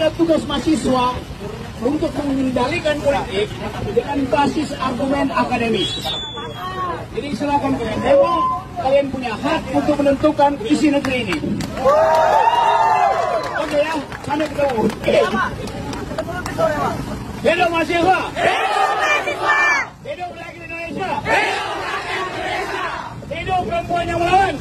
adalah tugas mahasiswa untuk mengendalikan politik dengan basis argumen akademis. Jadi silakan kalian demo, kalian punya hak untuk menentukan isi negeri ini. Oke ya, sampai ketemu. Hidup mahasiswa! Hidup mahasiswa! Hidup rakyat Indonesia! Hidup rakyat Indonesia! Hidup perempuan yang melawan!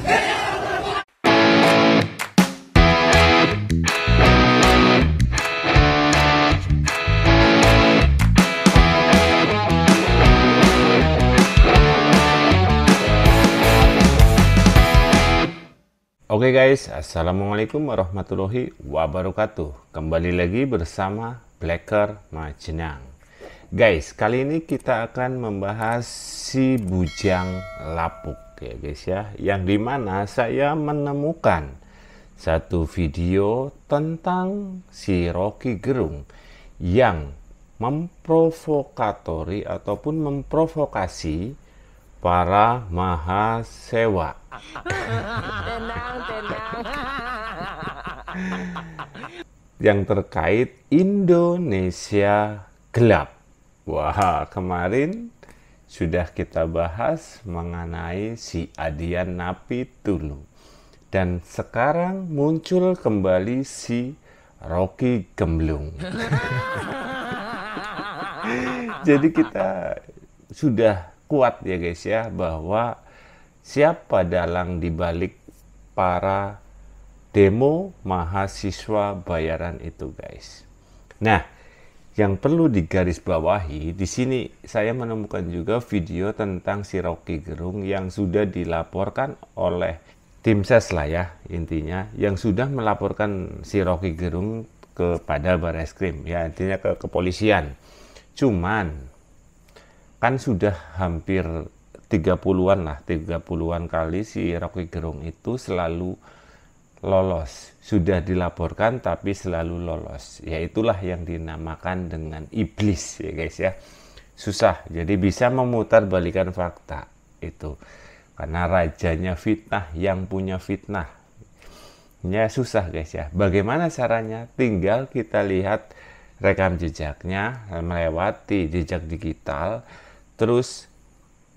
Oke guys, assalamualaikum warahmatullahi wabarakatuh. Kembali lagi bersama Blacker Majenang. Guys, kali ini kita akan membahas si bujang lapuk ya guys ya, yang dimana saya menemukan satu video tentang si Rocky Gerung yang memprovokatori ataupun memprovokasi para mahasiswa. Yang terkait Indonesia gelap. Wah, kemarin sudah kita bahas mengenai si Adian Napitulu. Dan sekarang muncul kembali si Rocky Gemblung. Jadi kita sudah kuat ya guys ya, bahwa siapa dalang dibalik para demo mahasiswa bayaran itu guys. Nah, yang perlu digarisbawahi di sini saya menemukan juga video tentang si Rocky Gerung yang sudah dilaporkan oleh tim ses lah ya, intinya yang sudah melaporkan si Rocky Gerung kepada Barreskrim ya, intinya ke kepolisian. Cuman kan sudah hampir 30-an lah, 30-an kali si Rocky Gerung itu selalu lolos. Sudah dilaporkan tapi selalu lolos. Ya itulah yang dinamakan dengan iblis ya guys ya. Susah, jadi bisa memutarbalikkan fakta itu. Karena rajanya fitnah yang punya fitnah. Ya susah guys ya. Bagaimana caranya? Tinggal kita lihat rekam jejaknya, melewati jejak digital, terus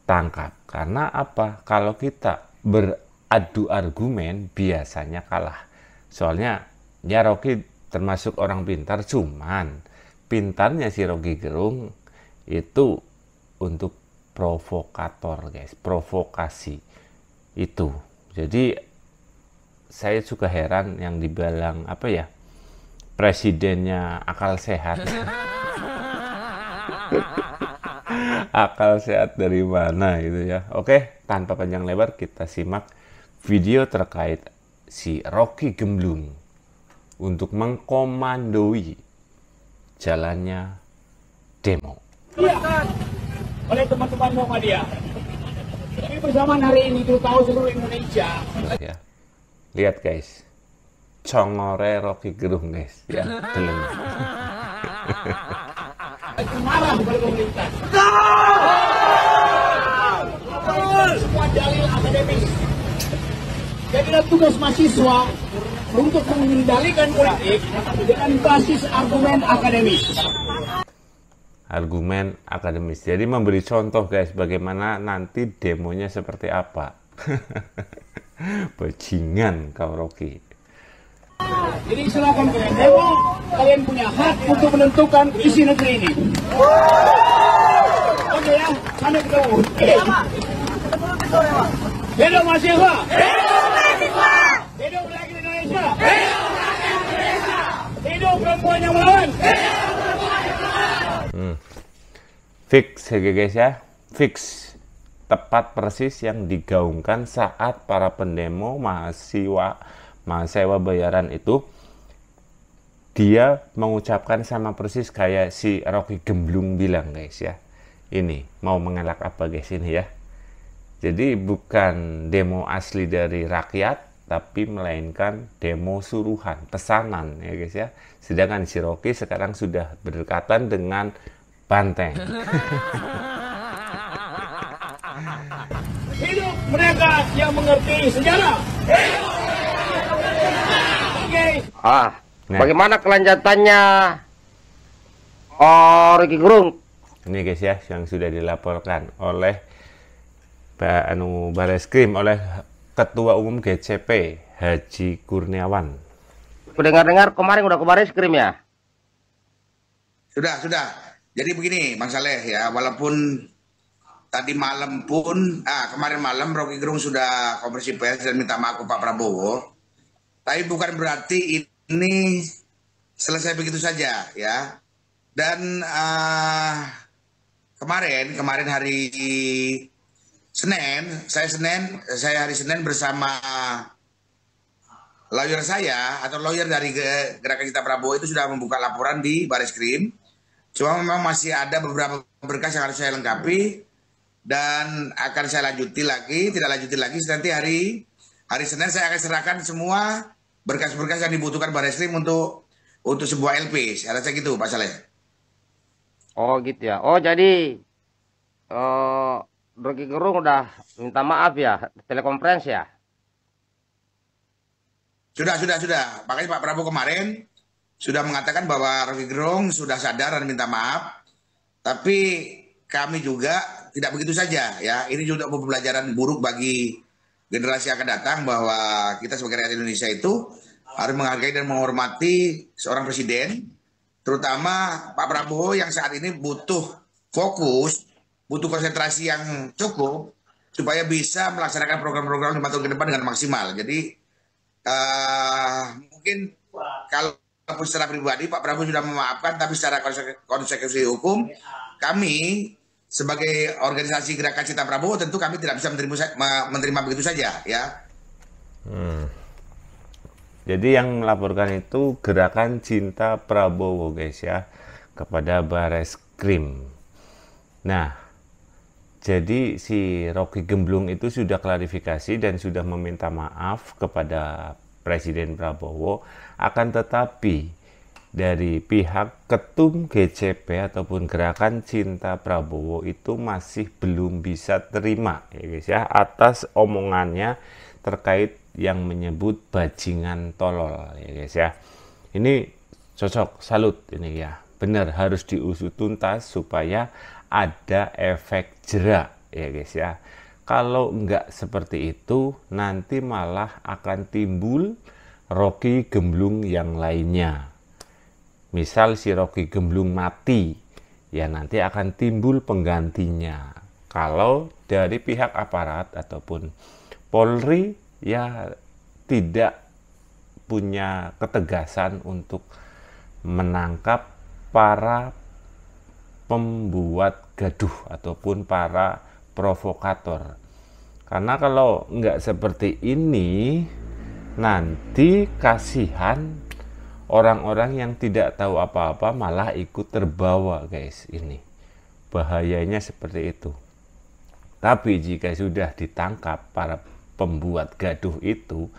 tangkap. Karena apa? Kalau kita beradu argumen biasanya kalah. Soalnya ya Rocky termasuk orang pintar, cuman pintarnya si Rocky Gerung itu untuk provokator guys, provokasi itu. Jadi saya juga heran yang dibilang apa ya, presidennya akal sehat. Akal sehat dari mana gitu ya. Oke, tanpa panjang lebar kita simak video terkait si Rocky Gemblung untuk mengkomandoi jalannya demo. Iya, oleh teman-teman Muhammadiyah. Kami bersamaan hari ini tahu seluruh Indonesia. Ya, lihat guys, congore Rocky Gerung guys ya, deleng. Marah kepada pemerintah. Semua dalil akademis. Jadilah tugas mahasiswa untuk mengendalikan politik dengan basis argumen akademis. Argumen akademis. Jadi memberi contoh guys, bagaimana nanti demonya seperti apa. Bajingan kau Rocky. Jadi silakan kalian demo, kalian punya hak untuk menentukan isi negeri ini. Oke ya, sampai ketemu. Hidup mahasiswa! Hidup mahasiswa! Hidup rakyat Indonesia! Hidup rakyat Indonesia! Hidup perempuan yang melawan! Hidup perempuan yang melawan! Fix ya guys ya, fix. Tepat persis yang digaungkan saat para pendemo mahasiswa bayaran itu, dia mengucapkan sama persis kayak si Rocky Gemblung bilang guys ya. Ini mau mengelak apa guys ini ya. Jadi bukan demo asli dari rakyat, tapi melainkan demo suruhan, pesanan ya guys ya. Sedangkan si Rocky sekarang sudah berdekatan dengan banteng. Hidup mereka yang mengerti sejarah. Nah, Bagaimana kelanjutannya Rocky Gerung? ini guys ya yang sudah dilaporkan oleh Bareskrim oleh Ketua Umum GCP Haji Kurniawan. Dengar-dengar kemarin udah ke Bareskrim ya? Sudah. Jadi begini, Bang Saleh ya, walaupun tadi malam pun, kemarin malam Rocky Gerung sudah konferensi pers dan minta maaf ke Pak Prabowo, tapi bukan berarti ini selesai begitu saja ya. Dan kemarin hari Senin, saya hari Senin bersama lawyer saya atau lawyer dari Gerakan Cinta Prabowo itu sudah membuka laporan di Bareskrim. Cuma memang masih ada beberapa berkas yang harus saya lengkapi dan akan saya tidak lanjuti lagi. Nanti hari Senin saya akan serahkan semua berkas-berkas yang dibutuhkan Bareskrim untuk sebuah LP. Saya rasa gitu, Pak Saleh. Oh gitu ya. Oh jadi Rocky Gerung udah minta maaf ya, telekonferensi ya? Sudah. Makanya Pak Prabowo kemarin sudah mengatakan bahwa Rocky Gerung sudah sadar dan minta maaf. Tapi kami juga tidak begitu saja ya. Ini juga pembelajaran buruk bagi generasi yang akan datang bahwa kita sebagai rakyat Indonesia itu harus menghargai dan menghormati seorang presiden, terutama Pak Prabowo yang saat ini butuh fokus, butuh konsentrasi yang cukup supaya bisa melaksanakan program-program 5 tahun ke depan dengan maksimal. Jadi mungkin kalau secara pribadi Pak Prabowo sudah memaafkan, tapi secara konsekuensi hukum kami sebagai organisasi Gerakan Cinta Prabowo tentu kami tidak bisa menerima begitu saja ya. Jadi yang melaporkan itu Gerakan Cinta Prabowo guys ya, kepada Bareskrim. Nah, jadi si Rocky Gemblung itu sudah klarifikasi dan sudah meminta maaf kepada Presiden Prabowo, akan tetapi dari pihak Ketum GCP ataupun Gerakan Cinta Prabowo itu masih belum bisa terima ya guys ya atas omongannya terkait yang menyebut bajingan tolol ya guys ya. Ini cocok, salut ini ya. Benar, harus diusut tuntas supaya ada efek jera ya guys ya. Kalau enggak seperti itu nanti malah akan timbul Rocky Gemblung yang lainnya. Misal si Rocky Gemblung mati, ya nanti akan timbul penggantinya. Kalau dari pihak aparat ataupun Polri ya tidak punya ketegasan untuk menangkap para pembuat gaduh ataupun para provokator. Karena kalau nggak seperti ini nanti kasihan orang-orang yang tidak tahu apa-apa malah ikut terbawa guys. Ini bahayanya seperti itu. Tapi jika sudah ditangkap para pembuat gaduh itu,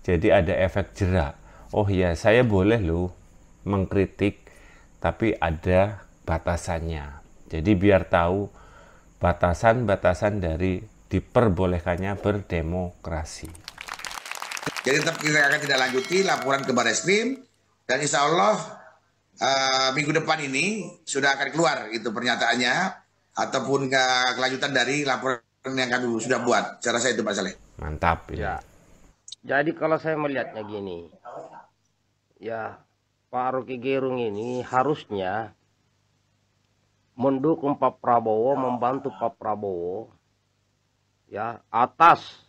jadi ada efek jera. Oh ya, saya boleh loh mengkritik, tapi ada batasannya. Jadi biar tahu batasan-batasan dari diperbolehkannya berdemokrasi. Jadi tetap kita akan tidak lanjuti laporan ke Bareskrim dan insya Allah minggu depan ini sudah akan keluar itu pernyataannya ataupun kelanjutan dari laporan yang kami sudah buat. Cara saya itu Pak Saleh. Mantap ya. Jadi kalau saya melihatnya gini, ya Pak Rocky Gerung ini harusnya mendukung Pak Prabowo, membantu Pak Prabowo ya atas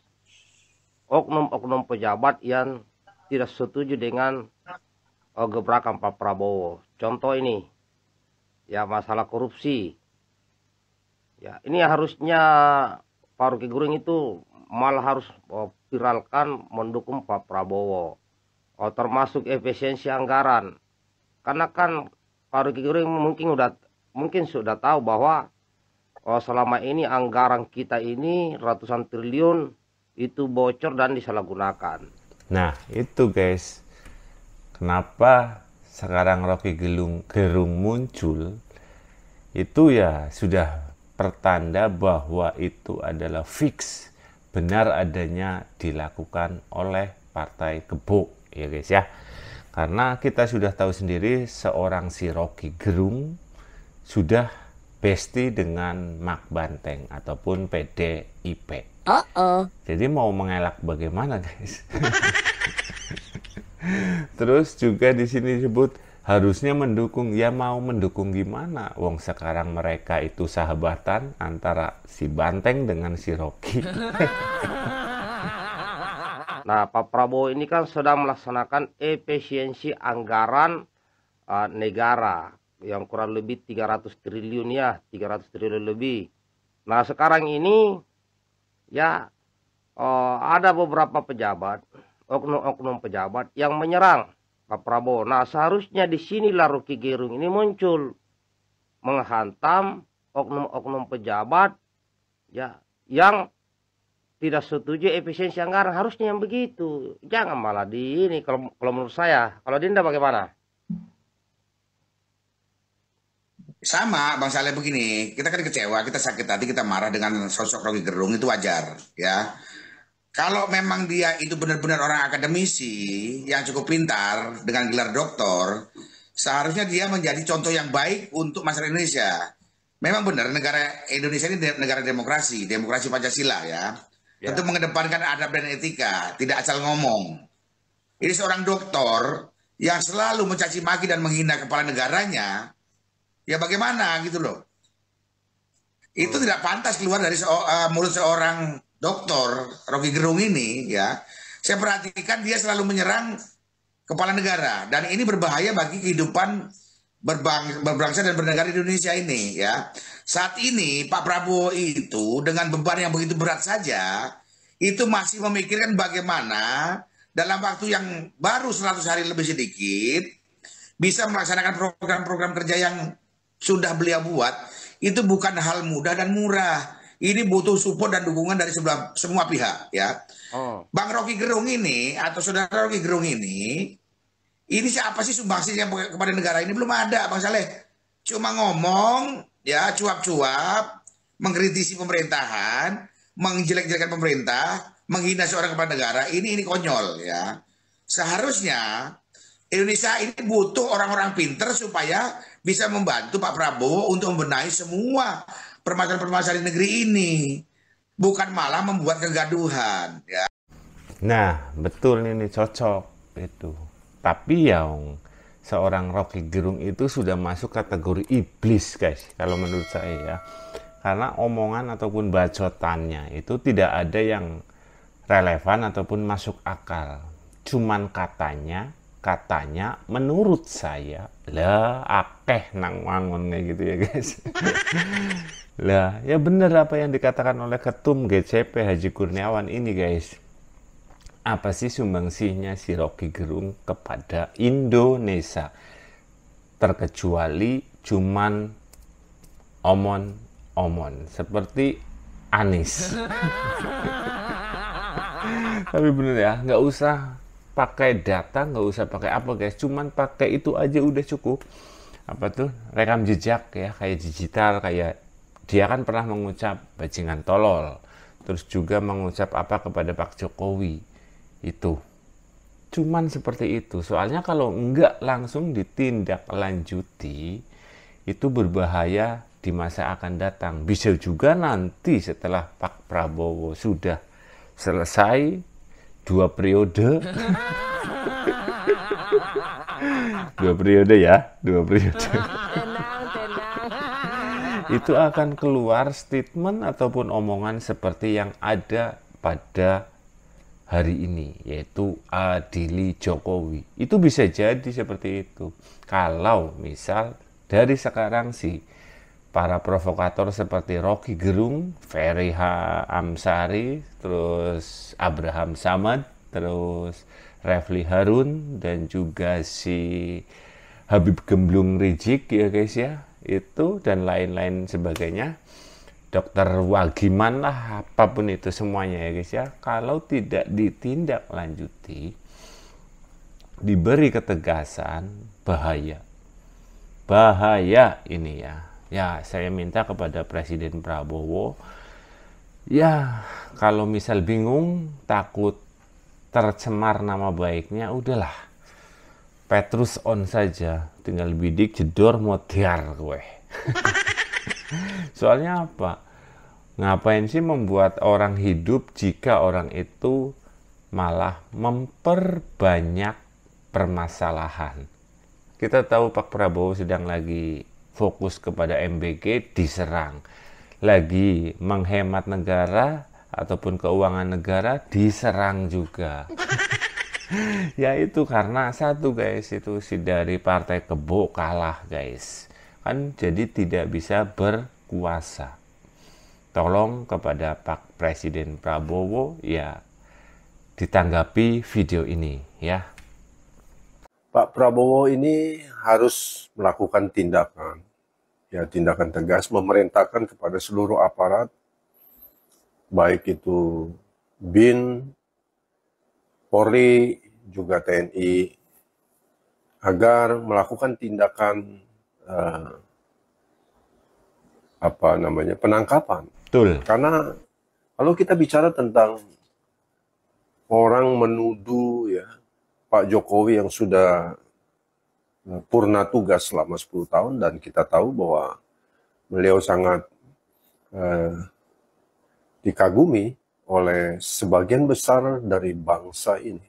oknum-oknum pejabat yang tidak setuju dengan gebrakan Pak Prabowo. Contoh ini ya masalah korupsi. Ya, ini harusnya Pak Rocky Gerung itu malah harus viralkan mendukung Pak Prabowo. Termasuk efisiensi anggaran. Karena kan Pak Rocky Gerung mungkin sudah tahu bahwa selama ini anggaran kita ini ratusan triliun itu bocor dan disalahgunakan. Nah itu guys, kenapa sekarang Rocky Gerung muncul, itu ya sudah pertanda bahwa itu adalah fix, benar adanya dilakukan oleh Partai Gebuk ya guys ya. Karena kita sudah tahu sendiri seorang si Rocky Gerung sudah bestie dengan Mark Banteng ataupun PDIP. Jadi mau mengelak bagaimana, guys? Terus juga di sini disebut harusnya mendukung. Ya mau mendukung gimana? Wong sekarang mereka itu sahabatan antara si Banteng dengan si Rocky. Nah, Pak Prabowo ini kan sedang melaksanakan efisiensi anggaran negara yang kurang lebih 300 triliun ya, 300 triliun lebih. Nah, sekarang ini ya ada beberapa pejabat, oknum-oknum pejabat yang menyerang Pak Prabowo. Nah, seharusnya di sinilah Rocky Gerung ini muncul menghantam oknum-oknum pejabat ya yang tidak setuju efisiensi anggaran. Harusnya yang begitu. Jangan malah di ini kalau menurut saya. Kalau Dinda bagaimana? Sama Bang Saleh begini, kita kan kecewa, kita sakit hati, kita marah dengan sosok Rocky Gerung, itu wajar ya. Kalau memang dia itu benar-benar orang akademisi yang cukup pintar dengan gelar doktor, seharusnya dia menjadi contoh yang baik untuk masyarakat Indonesia. Memang benar negara Indonesia ini negara demokrasi, demokrasi Pancasila ya. Tentu mengedepankan adab dan etika, tidak asal ngomong. Ini seorang doktor yang selalu mencaci maki dan menghina kepala negaranya. Ya bagaimana gitu loh. Itu tidak pantas keluar dari mulut seorang doktor Rocky Gerung ini ya. Saya perhatikan dia selalu menyerang kepala negara dan ini berbahaya bagi kehidupan berbangsa dan bernegara di Indonesia ini ya. Saat ini Pak Prabowo itu dengan beban yang begitu berat saja itu masih memikirkan bagaimana dalam waktu yang baru 100 hari lebih sedikit bisa melaksanakan program-program kerja yang sudah beliau buat. Itu bukan hal mudah dan murah. Ini butuh support dan dukungan dari semua pihak ya. Bang Rocky Gerung ini atau saudara Rocky Gerung ini siapa sih sumbangsinya kepada negara ini? Belum ada Bang Saleh. Cuma ngomong ya, cuap-cuap, mengkritisi pemerintahan, menjelek-jelekan pemerintah, menghina seorang kepala negara. Ini konyol ya. Seharusnya Indonesia ini butuh orang-orang pinter supaya bisa membantu Pak Prabowo untuk membenahi semua permasalahan-permasalahan di negeri ini. Bukan malah membuat kegaduhan. Ya. Nah, betul ini cocok itu. Tapi yang seorang Rocky Gerung itu sudah masuk kategori iblis, guys. Kalau menurut saya ya. Karena omongan ataupun bacotannya itu tidak ada yang relevan ataupun masuk akal. Cuman katanya menurut saya lah akeh nang wangun kayak gitu ya guys. Lah ya bener apa yang dikatakan oleh Ketum GCP Haji Kurniawan ini guys. Apa sih sumbangsihnya si Rocky Gerung kepada Indonesia? Terkecuali cuman omon seperti Anies. Tapi bener ya, nggak usah pakai data, nggak usah pakai apa guys, cuman pakai itu aja udah cukup. Apa tuh, rekam jejak ya, kayak digital, kayak dia kan pernah mengucap bajingan tolol, terus juga mengucap apa kepada Pak Jokowi itu, cuman seperti itu. Soalnya kalau nggak langsung ditindaklanjuti itu berbahaya di masa akan datang. Bisa juga nanti setelah Pak Prabowo sudah selesai 2 periode 2 periode ya 2 periode itu akan keluar statement ataupun omongan seperti yang ada pada hari ini, yaitu adili Jokowi. Itu bisa jadi seperti itu kalau misal dari sekarang sih para provokator seperti Rocky Gerung, Ferry Amsari, terus Abraham Samad, terus Refli Harun, dan juga si Habib Gemblung Rizik ya guys ya, itu dan lain-lain sebagainya, Dokter Wagiman lah, apapun itu semuanya ya guys ya, kalau tidak ditindaklanjuti, diberi ketegasan, bahaya ini ya. Ya, saya minta kepada Presiden Prabowo, ya kalau misal bingung, takut tercemar nama baiknya, udahlah Petrus on saja, tinggal bidik jedor modiar kowe. Soalnya apa? Ngapain sih membuat orang hidup jika orang itu malah memperbanyak permasalahan? Kita tahu Pak Prabowo sedang lagi fokus kepada MBG, diserang. Lagi menghemat negara ataupun keuangan negara, diserang juga. Ya itu karena satu guys, itu si dari Partai Kebo kalah guys. Kan jadi tidak bisa berkuasa. Tolong kepada Pak Presiden Prabowo ya ditanggapi video ini ya. Pak Prabowo ini harus melakukan tindakan, ya tindakan tegas, memerintahkan kepada seluruh aparat, baik itu BIN, Polri, juga TNI, agar melakukan tindakan penangkapan. Betul. Karena kalau kita bicara tentang orang menuduh ya Pak Jokowi yang sudah purna tugas selama 10 tahun dan kita tahu bahwa beliau sangat dikagumi oleh sebagian besar dari bangsa ini.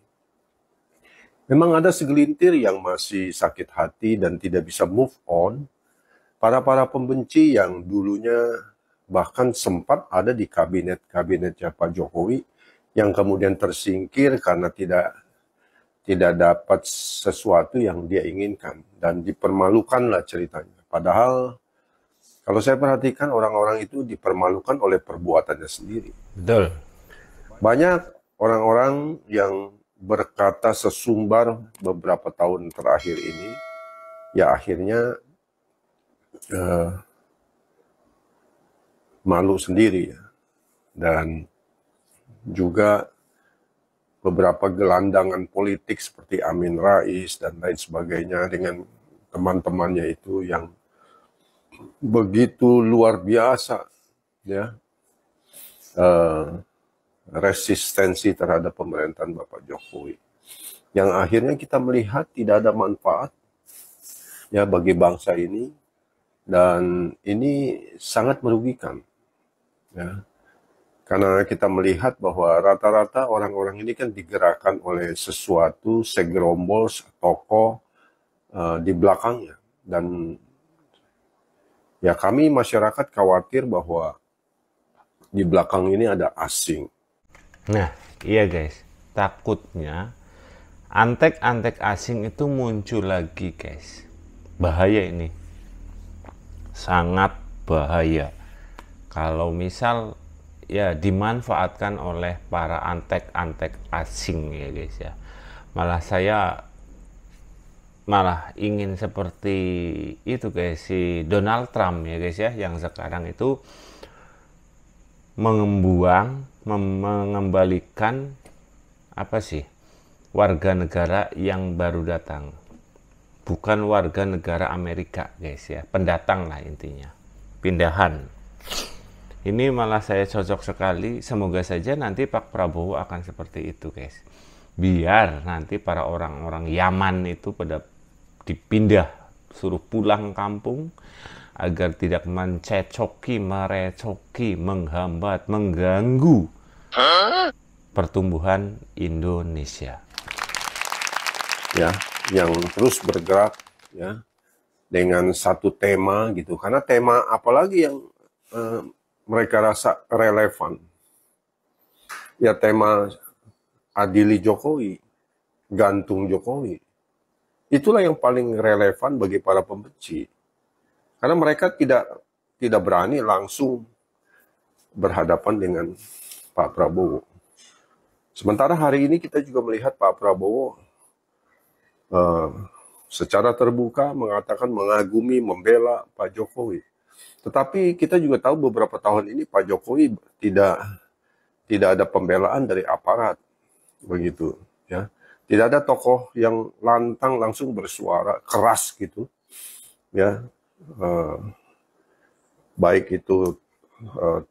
Memang ada segelintir yang masih sakit hati dan tidak bisa move on. Para pembenci yang dulunya bahkan sempat ada di kabinetnya Pak Jokowi yang kemudian tersingkir karena tidak dapat sesuatu yang dia inginkan dan dipermalukanlah ceritanya. Padahal kalau saya perhatikan orang-orang itu dipermalukan oleh perbuatannya sendiri. Betul. Banyak orang-orang yang berkata sesumbar beberapa tahun terakhir ini, ya akhirnya malu sendiri ya. Dan juga beberapa gelandangan politik seperti Amin Rais dan lain sebagainya dengan teman-temannya itu yang begitu luar biasa ya resistensi terhadap pemerintahan Bapak Jokowi, yang akhirnya kita melihat tidak ada manfaat ya bagi bangsa ini, dan ini sangat merugikan ya. Karena kita melihat bahwa rata-rata orang-orang ini kan digerakkan oleh sesuatu segerombol tokoh di belakangnya, dan ya kami masyarakat khawatir bahwa di belakang ini ada asing. Nah, iya guys, takutnya antek-antek asing itu muncul lagi guys. Bahaya ini. Sangat bahaya. Kalau misal ya dimanfaatkan oleh para antek-antek asing ya guys ya. Saya malah ingin seperti itu guys, si Donald Trump ya guys ya, yang sekarang itu mengembalikan warga negara yang baru datang, bukan warga negara Amerika guys ya, pendatang lah intinya, pindahan. Ini malah saya cocok sekali. Semoga saja nanti Pak Prabowo akan seperti itu guys, biar nanti para orang-orang Yaman itu pada dipindah, suruh pulang kampung agar tidak mencecoki, merecoki, menghambat, mengganggu pertumbuhan Indonesia. Ya, yang terus bergerak ya dengan satu tema gitu. Karena tema apalagi yang mereka rasa relevan. Ya tema adili Jokowi, gantung Jokowi. Itulah yang paling relevan bagi para pembenci. Karena mereka tidak berani langsung berhadapan dengan Pak Prabowo. Sementara hari ini kita juga melihat Pak Prabowo secara terbuka mengatakan mengagumi, membela Pak Jokowi. Tetapi kita juga tahu beberapa tahun ini Pak Jokowi tidak ada pembelaan dari aparat, begitu ya. Tidak ada tokoh yang lantang langsung bersuara keras gitu ya. Baik itu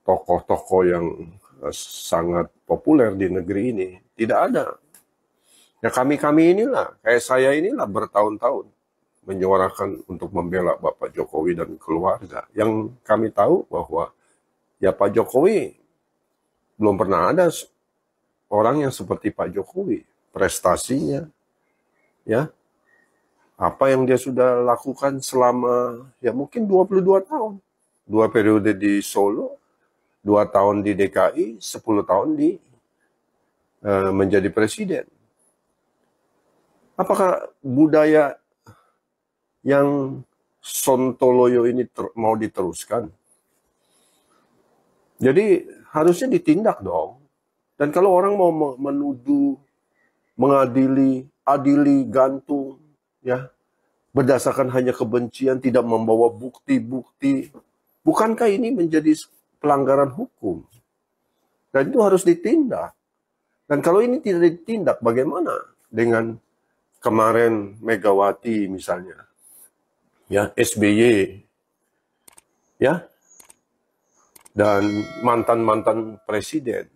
tokoh-tokoh yang sangat populer di negeri ini, tidak ada. Ya kami-kami inilah, kayak saya inilah bertahun-tahun menyuarakan untuk membela Bapak Jokowi dan keluarga. Yang kami tahu bahwa ya Pak Jokowi belum pernah ada orang yang seperti Pak Jokowi. Prestasinya, ya, apa yang dia sudah lakukan selama ya mungkin 22 tahun. 2 periode di Solo, 2 tahun di DKI, 10 tahun di menjadi presiden. Apakah budaya yang sontoloyo ini mau diteruskan? Jadi harusnya ditindak dong. Dan kalau orang mau menuduh, adili, gantung, ya, berdasarkan hanya kebencian, tidak membawa bukti-bukti, bukankah ini menjadi pelanggaran hukum? Dan itu harus ditindak. Dan kalau ini tidak ditindak, bagaimana dengan kemarin Megawati misalnya, ya, SBY, ya, dan mantan-mantan presiden.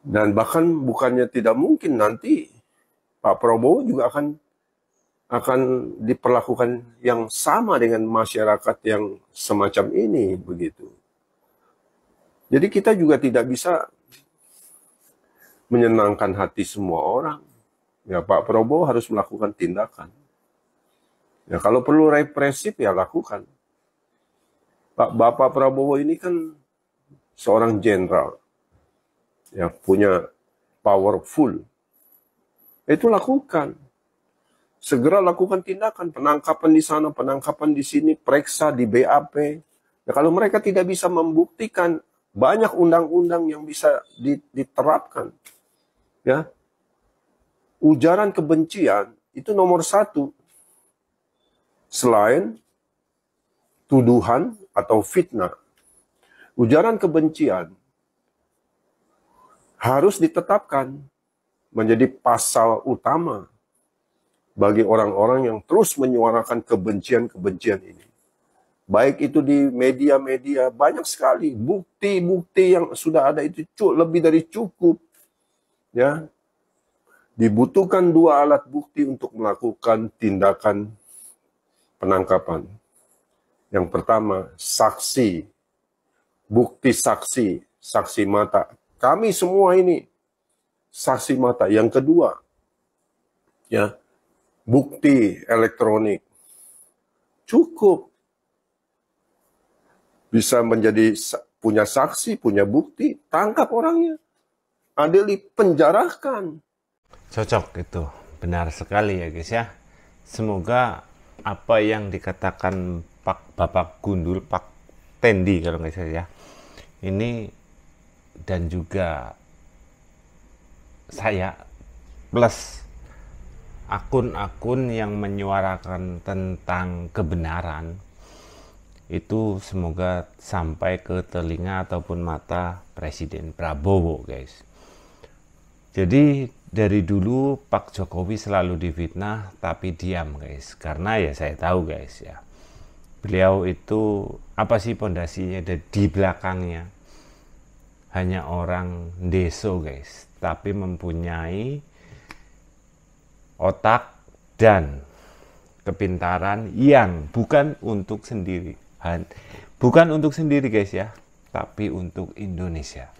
Dan bahkan bukannya tidak mungkin nanti Pak Prabowo juga akan diperlakukan yang sama dengan masyarakat yang semacam ini, begitu. Jadi kita juga tidak bisa menyenangkan hati semua orang. Ya Pak Prabowo harus melakukan tindakan. Ya kalau perlu represif ya lakukan. Bapak Prabowo ini kan seorang jenderal. Ya punya powerful. Itu lakukan. Segera lakukan tindakan, penangkapan di sana, penangkapan di sini, periksa di BAP. Ya kalau mereka tidak bisa membuktikan, banyak undang-undang yang bisa diterapkan. Ya. Ujaran kebencian itu nomor 1. Selain tuduhan atau fitnah. Ujaran kebencian harus ditetapkan menjadi pasal utama bagi orang-orang yang terus menyuarakan kebencian-kebencian ini. Baik itu di media-media, banyak sekali bukti-bukti yang sudah ada itu lebih dari cukup. Ya. Dibutuhkan 2 alat bukti untuk melakukan tindakan penangkapan. Yang pertama, saksi. Bukti saksi, saksi mata. Kami semua ini saksi mata. Yang kedua, ya, bukti elektronik. Cukup. Bisa menjadi punya saksi, punya bukti, tangkap orangnya. Adili, penjarakan. Cocok itu, benar sekali ya guys ya. Semoga apa yang dikatakan Bapak Gundul, Pak Tendi kalau nggak salah ya, ini dan juga saya plus akun-akun yang menyuarakan tentang kebenaran itu semoga sampai ke telinga ataupun mata Presiden Prabowo guys. Jadi dari dulu Pak Jokowi selalu difitnah tapi diam guys, karena ya saya tahu guys ya, beliau itu apa sih pondasinya di belakangnya, hanya orang deso guys, tapi mempunyai otak dan kepintaran yang bukan untuk sendiri, guys ya, tapi untuk Indonesia.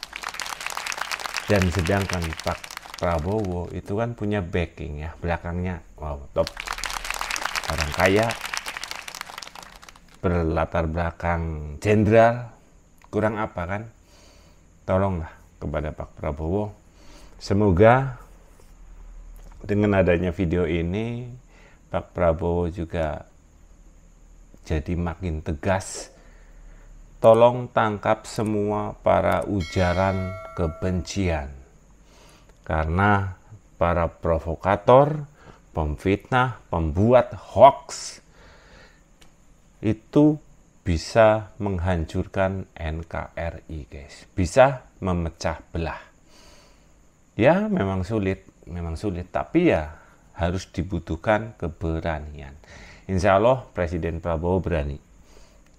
Dan sedangkan Pak Prabowo itu kan punya backing ya, belakangnya wow top, orang kaya, berlatar belakang jenderal, kurang apa kan? Tolonglah kepada Pak Prabowo, semoga dengan adanya video ini Pak Prabowo juga jadi makin tegas. Tolong tangkap semua para ujaran kebencian, karena para provokator, pemfitnah, pembuat hoax itu bisa menghancurkan NKRI guys, bisa memecah belah. Ya memang sulit, tapi ya harus dibutuhkan keberanian. Insya Allah Presiden Prabowo berani.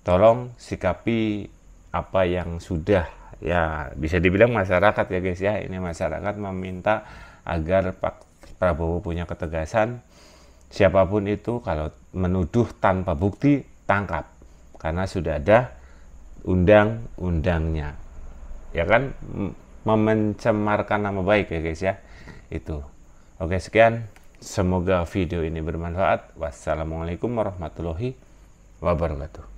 Tolong sikapi apa yang sudah, ya bisa dibilang masyarakat ya guys ya, ini masyarakat meminta agar Pak Prabowo punya ketegasan, siapapun itu kalau menuduh tanpa bukti tangkap, karena sudah ada undang-undangnya, ya kan, mencemarkan nama baik ya guys ya, itu. Oke, sekian, semoga video ini bermanfaat. Wassalamualaikum warahmatullahi wabarakatuh.